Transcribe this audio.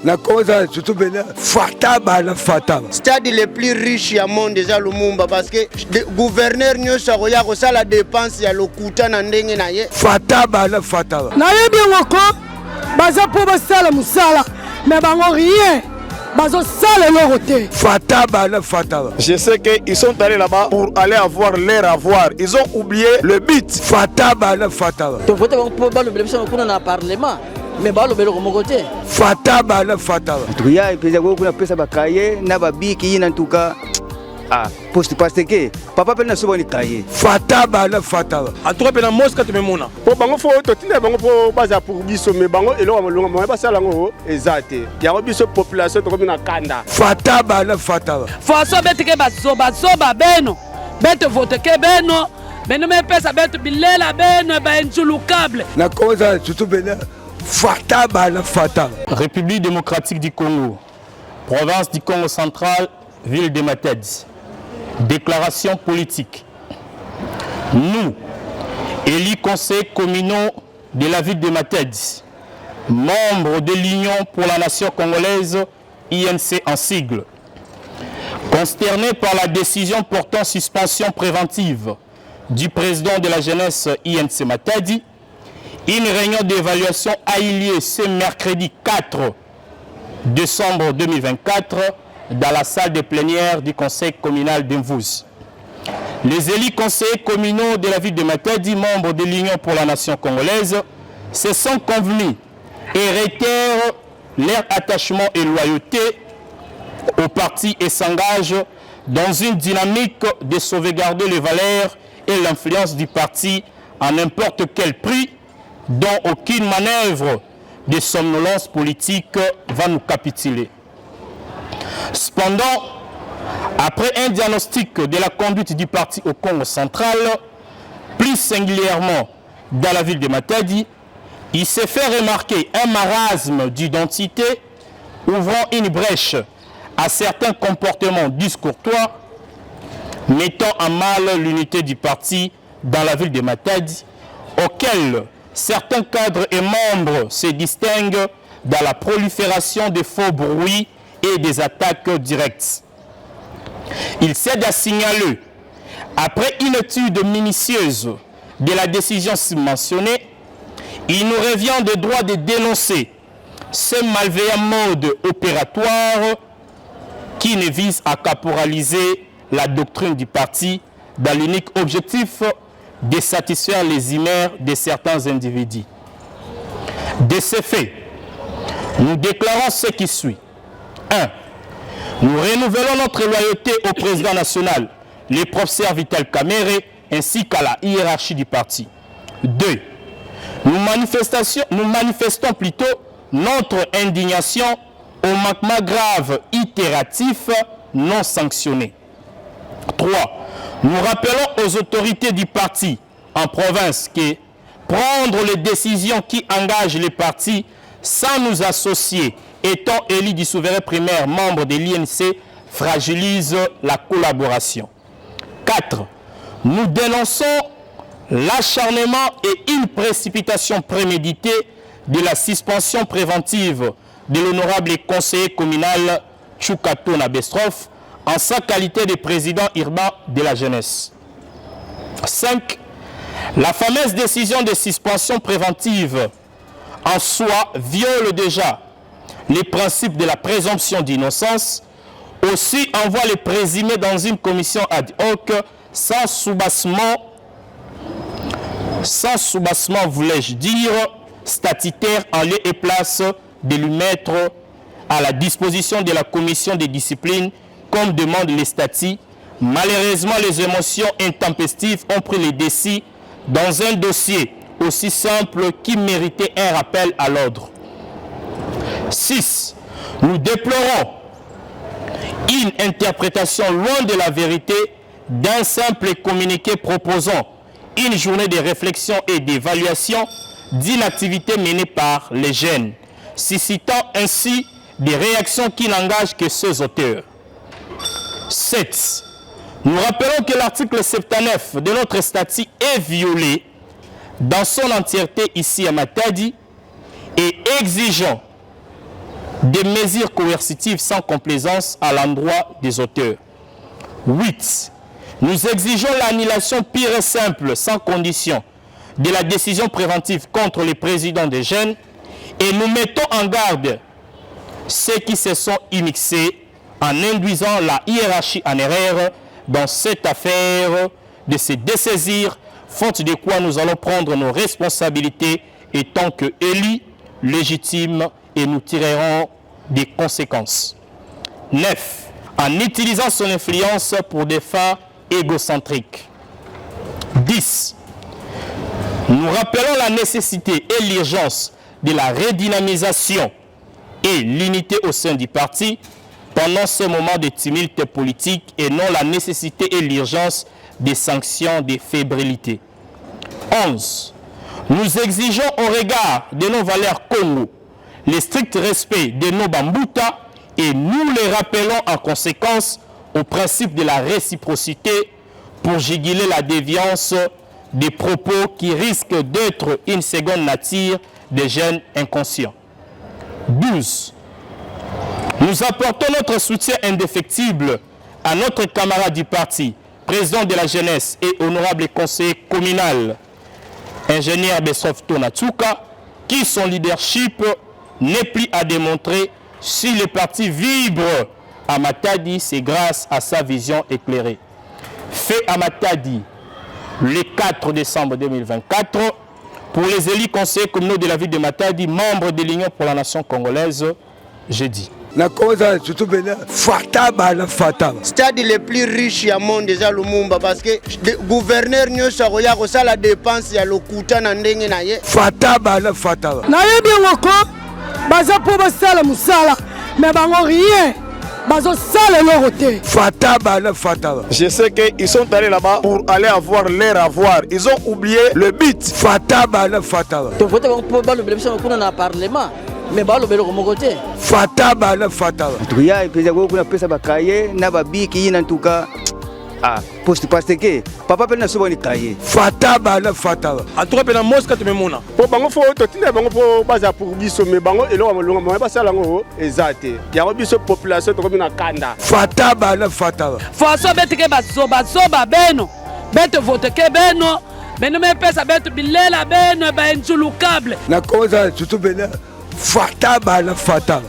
Na cause surtout bela fataba la fataba. Stade le plus riche ya monde déjà Lumumba parce que gouverneur nyoso akoya kosala dépense ya lokuta na ndenge na ye. Fataba la fataba. Na yebi ngoko baza po basala musala mais bango rien. Bazo sale leur côté. Fataba la fataba. Je sais qu'ils sont allés là-bas pour aller avoir leur avoir. Ils ont oublié le but. Fataba la fataba. Tu votes pour le blessé au Parlement. Mais ba lobelo ko mokote fataba la fataba tuya ipeza ko kuna pesa bakaye na babiki na ntuka poste parce que papa pe na soba ni kaye fataba la fataba en tout cas pe na mosika te memona po bango fo to tinda bango po baza pour biso me bango elo malonga mo ba sala ngo ezate ya ko biso population to ko na kanda fataba la fataba faso betike basoba beno bete vote ke beno beno me pesa bete bilela beno ba inchulukable na cause surtout bela fataba la fataba. République démocratique du Congo, province du Congo central, ville de Matadi. Déclaration politique. Nous, élus conseils communaux de la ville de Matadi, membres de l'Union pour la nation congolaise, INC en sigle, consternés par la décision portant suspension préventive du président de la jeunesse INC Matadi, une réunion d'évaluation a eu lieu ce mercredi 4 décembre 2024 dans la salle de plénière du conseil communal d'Imvuz. Les élus conseillers communaux de la ville de Matadi, membres de l'Union pour la nation congolaise, se sont convenus et réitèrent leur attachement et loyauté au parti et s'engagent dans une dynamique de sauvegarder les valeurs et l'influence du parti à n'importe quel prix, dont aucune manœuvre de somnolence politique va nous capituler. Cependant, après un diagnostic de la conduite du parti au Congo central, plus singulièrement dans la ville de Matadi, il s'est fait remarquer un marasme d'identité ouvrant une brèche à certains comportements discourtois, mettant en mal l'unité du parti dans la ville de Matadi, auquel certains cadres et membres se distinguent dans la prolifération des faux bruits et des attaques directes. Il s'aide à signaler, après une étude minutieuse de la décision mentionnée, il nous revient de droit de dénoncer ce malveillant mode opératoire qui ne vise à caporaliser la doctrine du parti dans l'unique objectif de satisfaire les humeurs de certains individus. De ce fait, nous déclarons ce qui suit. 1. Nous renouvelons notre loyauté au président national, le professeur Vital Kamerhe, ainsi qu'à la hiérarchie du parti. 2. Nous manifestons plutôt notre indignation au manquement grave itératif non sanctionné. 3. Nous rappelons aux autorités du parti en province que prendre les décisions qui engagent les partis sans nous associer, étant élus du souverain primaire membre de l'INC, fragilise la collaboration. 4. Nous dénonçons l'acharnement et une précipitation préméditée de la suspension préventive de l'honorable conseiller communal Tchoukato Nabestrof en sa qualité de président urbain de la jeunesse. 5. La fameuse décision de suspension préventive en soi viole déjà les principes de la présomption d'innocence. Aussi envoie les présumés dans une commission ad hoc sans soubassement, voulais-je dire, statutaire en lieu et place de lui mettre à la disposition de la commission de discipline comme demandent les statuts. Malheureusement, les émotions intempestives ont pris les décis dans un dossier aussi simple qui méritait un rappel à l'ordre. 6. Nous déplorons une interprétation loin de la vérité d'un simple communiqué proposant une journée de réflexion et d'évaluation d'une activité menée par les jeunes, suscitant ainsi des réactions qui n'engagent que ses auteurs. 7. Nous rappelons que l'article 79 de notre statut est violé dans son entièreté ici à Matadi et exigeons des mesures coercitives sans complaisance à l'endroit des auteurs. 8. Nous exigeons l'annulation pure et simple, sans condition, de la décision préventive contre les présidents des jeunes et nous mettons en garde ceux qui se sont immixés en induisant la hiérarchie en erreur dans cette affaire de se dessaisir, faute de quoi nous allons prendre nos responsabilités et tant que élus légitimes et nous tirerons des conséquences. 9. En utilisant son influence pour des fins égocentriques. 10. Nous rappelons la nécessité et l'urgence de la redynamisation et l'unité au sein du parti pendant ce moment de tumulte politique et non la nécessité et l'urgence des sanctions de fébrilité. 11. Nous exigeons au regard de nos valeurs Congo le strict respect de nos bamboutas et nous les rappelons en conséquence au principe de la réciprocité pour juguler la déviance des propos qui risquent d'être une seconde nature des jeunes inconscients. 12. Nous apportons notre soutien indéfectible à notre camarade du parti, président de la jeunesse et honorable conseiller communal, ingénieur Bessof Tonatsuka, qui son leadership n'est plus à démontrer. Si le parti vibre à Matadi, c'est grâce à sa vision éclairée. Fait à Matadi le 4 décembre 2024 pour les élus conseillers communaux de la ville de Matadi, membres de l'Union pour la nation congolaise, jeudi. Na cause surtout bena fataba na fataba. Stade le plus riche ya monde eza Lumumba parce que gouverneur nyonso akoya kosala dépense ya lokuta na ndenge na ye. Fataba na fataba. Na yebi ngoko baza po basala musala mais bango rien. Bazo sala loro te. Fataba na fataba. Je sais qu'ils sont allés là-bas pour aller avoir leur avoir. Ils ont oublié le but. Fataba na fataba. To vote pour balobela biso kuna na parlement. Mais balobela ko mokote. Fataba na fataba. tuya ipeza ko kuna pesa bakaye na babiki yina ntuka poste parce que papa pe na soba ni kaye. Fataba na fataba. En tout cas, pendant Mosca, tu me mona. Pour bango faut totine bango pour baza pour biso mais bango elo amalonga mo ba sala ngo ezate. Ya ko biso population to ko bina kanda. Fataba na fataba. Faso betike bazoba beno. Bete voteke beno. Beno me pesa betu bilela beno ba enchulukable. Na cause surtout bena fataba na fataba.